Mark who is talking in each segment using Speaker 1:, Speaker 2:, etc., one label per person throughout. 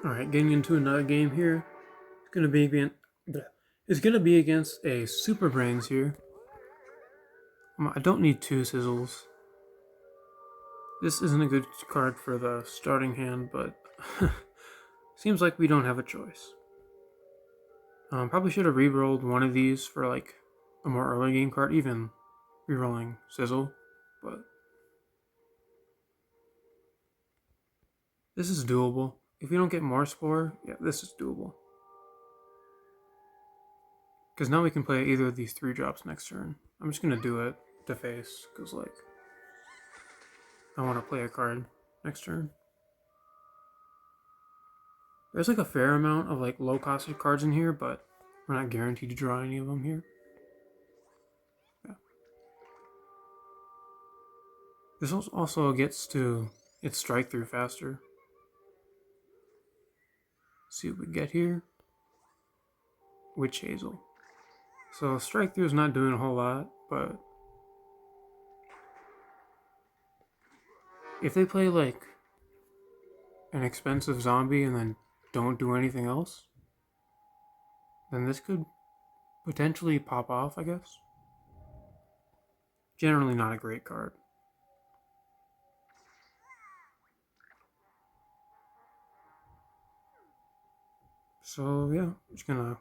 Speaker 1: All right, getting into another game here. It's gonna be against. It's gonna be against a Super Brains here. I don't need two sizzles. This isn't a good card for the starting hand, but seems like we don't have a choice. Probably should have re-rolled one of these for like a more early game card, even re-rolling sizzle, but this is doable. If we don't get more spore, yeah, this is doable. Because now we can play either of these 3 drops next turn. I'm just gonna do it to face, because like I want to play a card next turn. There's like a fair amount of like low cost cards in here, but we're not guaranteed to draw any of them here. Yeah. This also gets to its strike through faster. See what we get here. Witch Hazel. So strike through is not doing a whole lot, but if they play like an expensive zombie and then don't do anything else, then this could potentially pop off, I guess. Generally not a great card. So yeah, I'm just gonna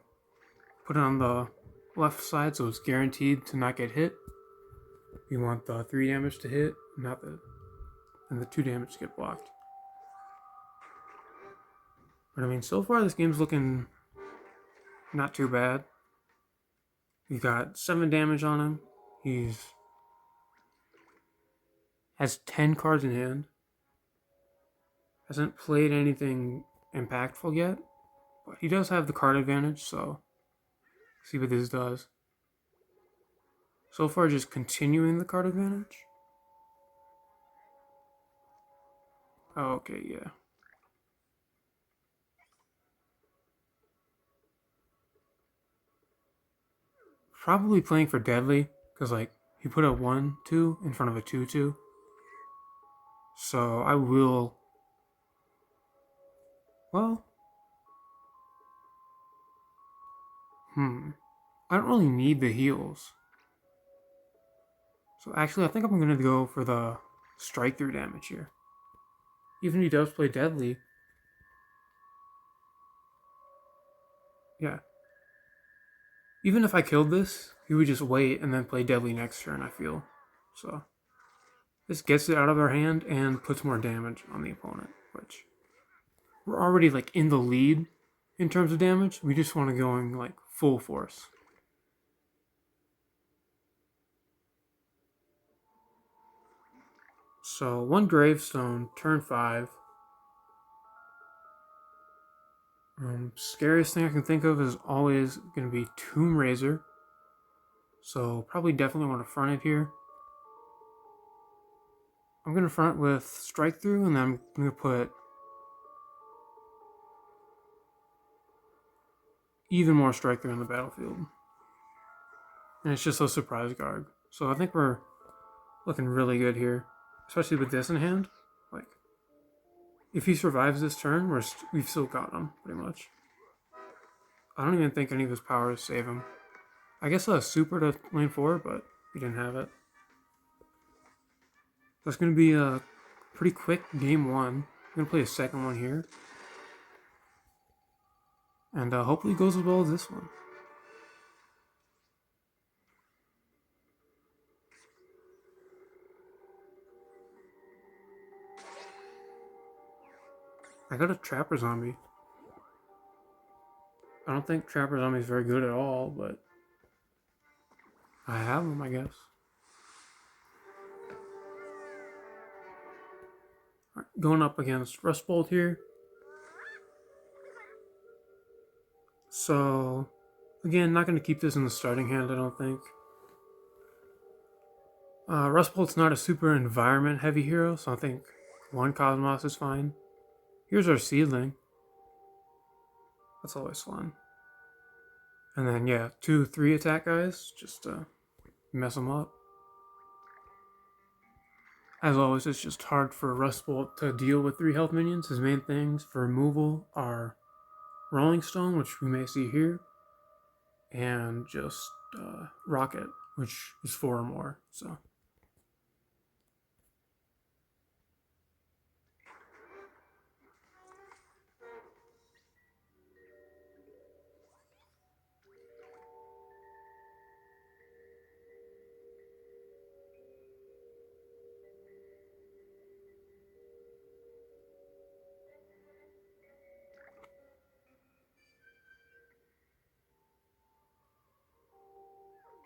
Speaker 1: put it on the left side so it's guaranteed to not get hit. We want the 3 damage to hit, not the and the 2 damage to get blocked. But I mean, so far this game's looking not too bad. We've got 7 damage on him. He's has 10 cards in hand. Hasn't played anything impactful yet, but he does have the card advantage, so see what this does. So far, just continuing the card advantage. Oh, okay, yeah. Probably playing for Deadly, because, like, he put a 1-2 in front of a 2-2. So I will. Well, I don't really need the heals. So actually, I think I'm going to go for the strike through damage here. Even if he does play Deadly. Yeah. Even if I killed this, he would just wait and then play Deadly next turn, I feel. So this gets it out of our hand and puts more damage on the opponent, which we're already like in the lead in terms of damage. We just want to go in like full force. So 1 gravestone, turn 5. Scariest thing I can think of is always going to be Tomb Razor. So probably definitely want to front it here. I'm going to front with Strike Through, and then I'm going to put even more Strike Through on the battlefield. And it's just a surprise guard. So I think we're looking really good here, especially with this in hand. Like, if he survives this turn, we've still got him, pretty much. I don't even think any of his powers save him. I guess a super to lane 4, but we didn't have it. That's going to be a pretty quick game 1. I'm going to play a second one here. And hopefully it goes as well as this one. I got a Trapper Zombie. I don't think Trapper Zombie is very good at all, but I have him, I guess. Right, going up against Rustbolt here. So, again, not going to keep this in the starting hand, I don't think. Rustbolt's not a super environment heavy hero, so I think 1 Cosmos is fine. Here's our Seedling. That's always fun. And then, yeah, 2-3 attack guys, just to mess them up. As always, it's just hard for Rustbolt to deal with 3 health minions. His main things for removal are Rolling Stone, which we may see here, and just Rocket, which is 4 or more. So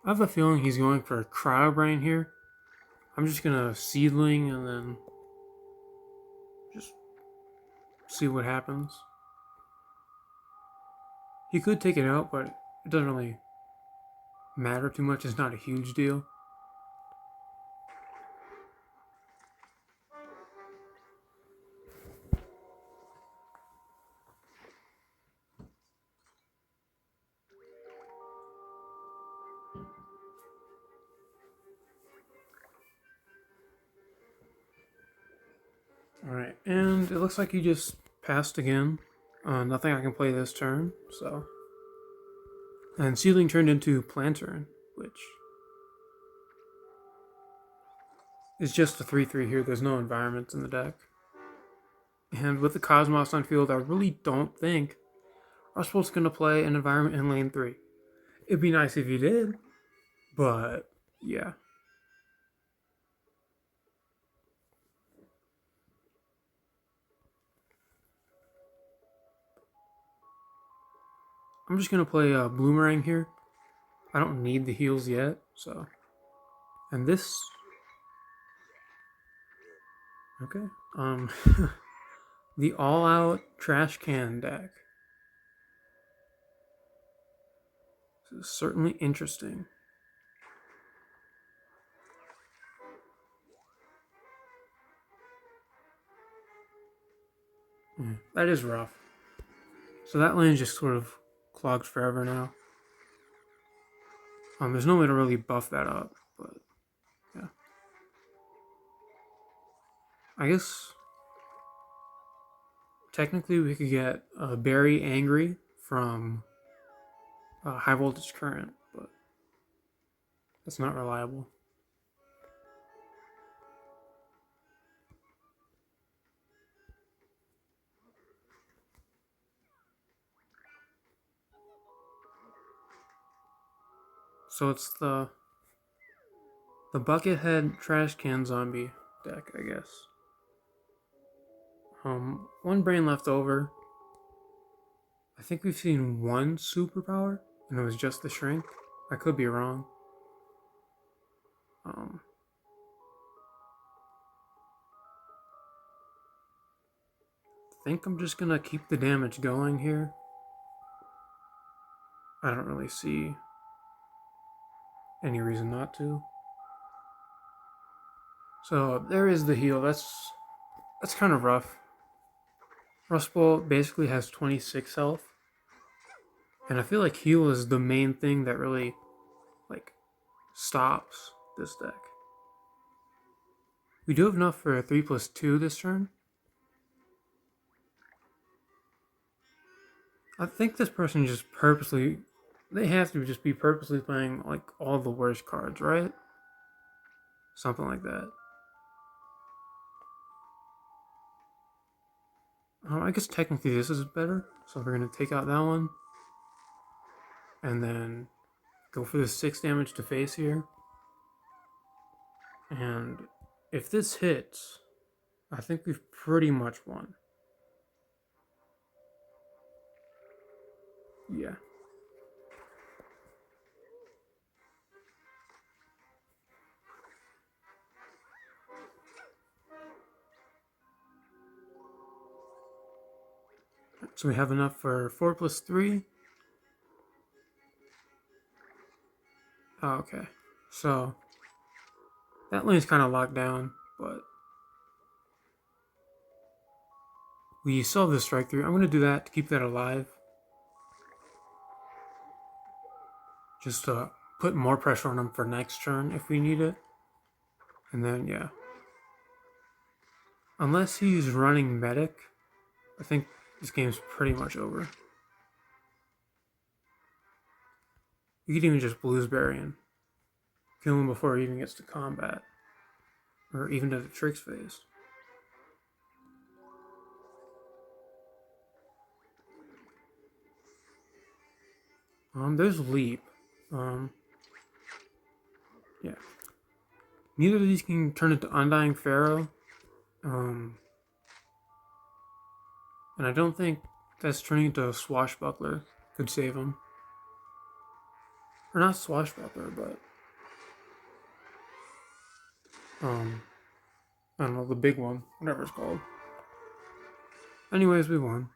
Speaker 1: I have a feeling he's going for a Cryo Brain here. I'm just gonna Seedling and then just see what happens. He could take it out, but it doesn't really matter too much. It's not a huge deal. Alright, and it looks like he just passed again. Nothing I can play this turn, so. And Seedling turned into Plantern, which is just a 3/3 here. There's no environments in the deck. And with the Cosmos on field, I really don't think Rustbolt's going to play an environment in lane 3. It'd be nice if he did, but yeah. I'm just going to play Bloomerang here. I don't need the heals yet, so. And this. Okay. The all-out trash can deck. This is certainly interesting. That is rough. So that lane just sort of clogged forever now. There's no way to really buff that up, but yeah. I guess technically we could get Barry Angry from High Voltage Current, but that's not reliable. So it's the Buckethead Trash Can Zombie deck, I guess. One brain left over. I think we've seen one superpower, and it was just the Shrink. I could be wrong. I think I'm just gonna keep the damage going here. I don't really see any reason not to. So there is the heal. That's kind of rough. Rustbolt basically has 26 health. And I feel like heal is the main thing that really, like, stops this deck. We do have enough for a 3+2 this turn. I think this person just purposely... They have to just be purposely playing, like, all the worst cards, right? Something like that. I guess technically this is better. So we're going to take out that one. And then go for the 6 damage to face here. And if this hits, I think we've pretty much won. Yeah. So we have enough for 4+3. Oh, okay. So that lane's kind of locked down, but we still have the strike through. I'm going to do that to keep that alive. Just to put more pressure on him for next turn if we need it. And then, yeah. Unless he's running medic, I think this game's pretty much over. You could even just bluesberry and kill him before he even gets to combat. Or even to the tricks phase. There's Leap. Yeah. Neither of these can turn into Undying Pharaoh. And I don't think that's turning into a Swashbuckler could save him. Or not Swashbuckler, but I don't know, the big one, whatever it's called. Anyways, we won.